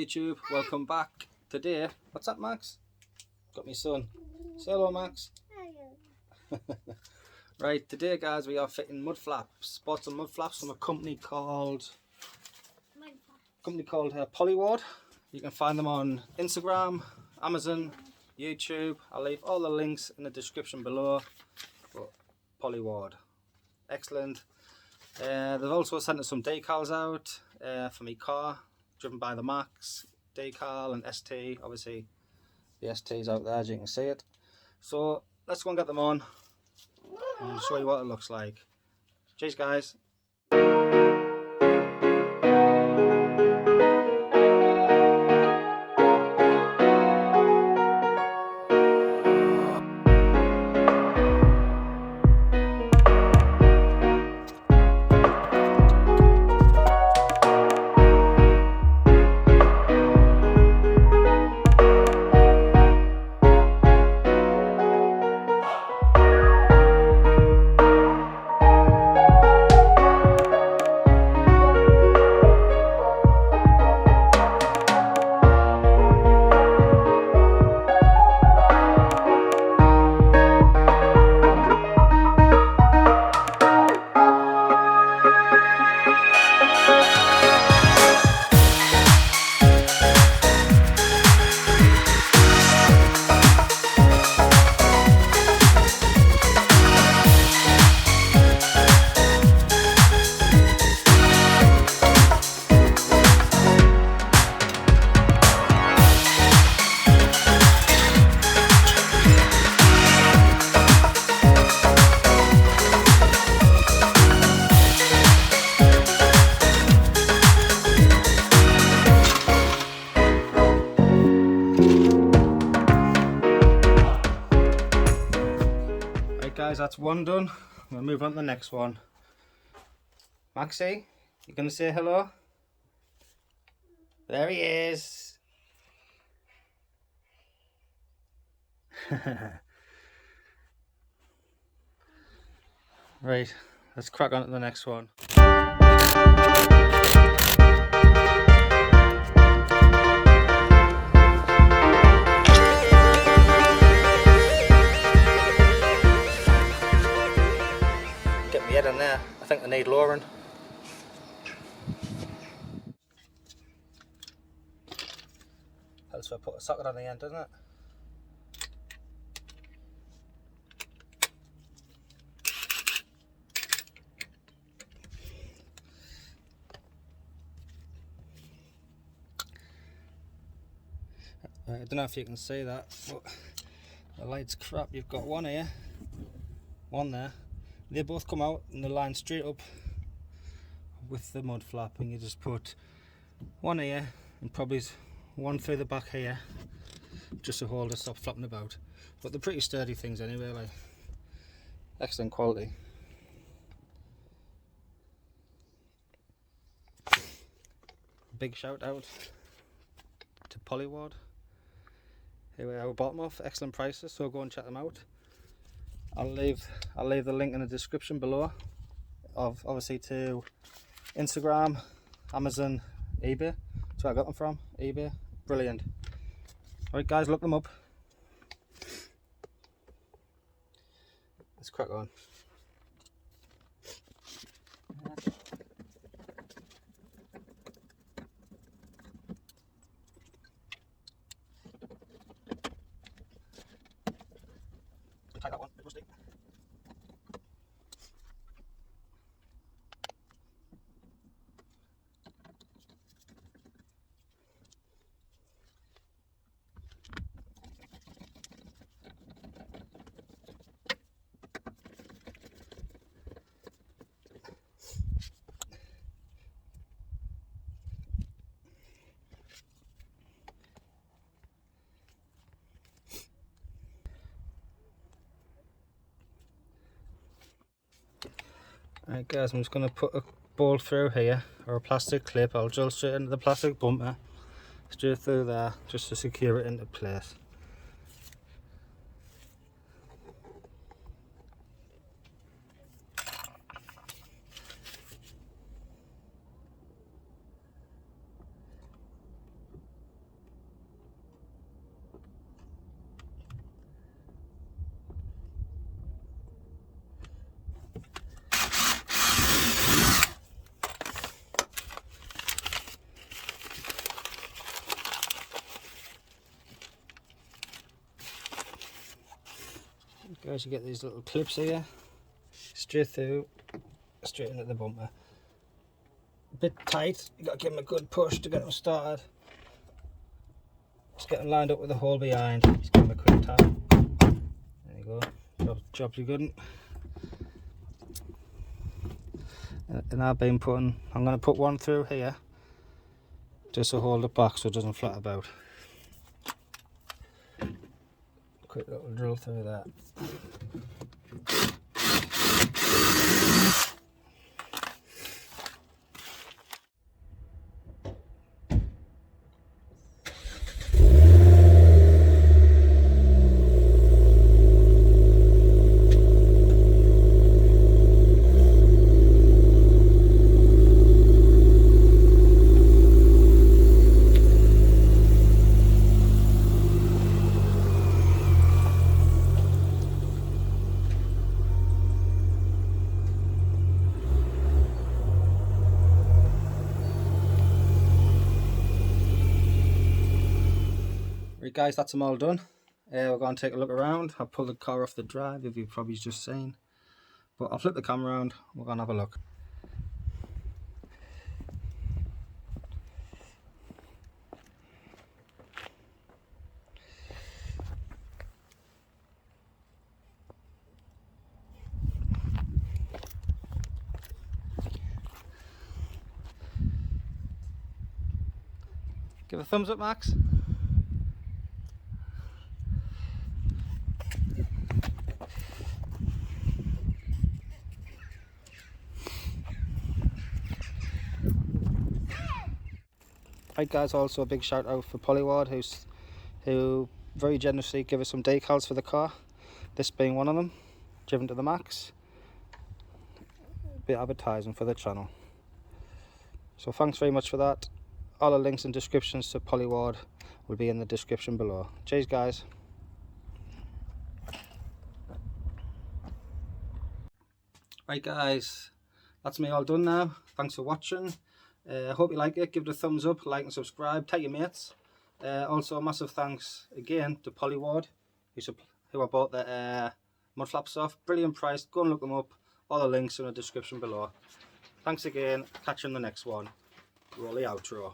YouTube, welcome back. Today, what's up, Max? Got me son. Say hello, Max. Right, today guys we are fitting mud flaps, spots and mud flaps from a company called Polyward. You can find them on Instagram, Amazon, YouTube. I'll leave all the links in the description below. But Polyward, excellent. They've also sent us some decals out for my car, driven by the Max decal and ST. Obviously the ST's out there as you can see it. So let's go and get them on and show you what it looks like. Cheers guys. Guys, that's one done. We'll move on to the next one. Maxie, you gonna say hello? There he is. Right, let's crack on to the next one. In there, I think they need lowering. Helps if I put a socket on the end, doesn't it? I don't know if you can see that, but the light's crap. You've got one here, one there. They both come out and they line straight up with the mud flap, and you just put one here and probably one further back here just to hold it, stop flopping about. But they're pretty sturdy things anyway, like excellent quality. Big shout out to Polyward. Here we are, bottom off, excellent prices, so go and check them out. I'll leave the link in the description below, of obviously to Instagram, Amazon, eBay. That's where I got them from, eBay. Brilliant. Alright guys, look them up. Let's crack on. Try that one, bit rusty. Right guys, I'm just going to put a bolt through here, or a plastic clip. I'll drill straight into the plastic bumper, straight through there, just to secure it into place. Guys, you get these little clips here, straight through, straight into the bumper. A bit tight, you got to give them a good push to get them started. Just get them lined up with the hole behind. Just give them a quick tap. There you go. Jobs you good. And I've been putting, I'm going to put one through here just to hold it back so it doesn't flat about. Quick little drill through that. Right guys, that's them all done. We're going to take a look around. I'll pull the car off the drive, if you've probably just seen. But I'll flip the camera around, we're going to have a look. Give a thumbs up, Max. Right guys, also a big shout out for Polyward who very generously give us some decals for the car, this being one of them, driven to the max. A bit of advertising for the channel, so thanks very much for that. All the links and descriptions to Polyward will be in the description below. Cheers guys. Right guys, that's me all done now. Thanks for watching. I hope you like it. Give it a thumbs up, like and subscribe. Tell your mates. Also a massive thanks again to Polyward who I bought the Mudflaps off. Brilliant price. Go and look them up. All the links in the description below. Thanks again. Catch you in the next one. Roll the outro.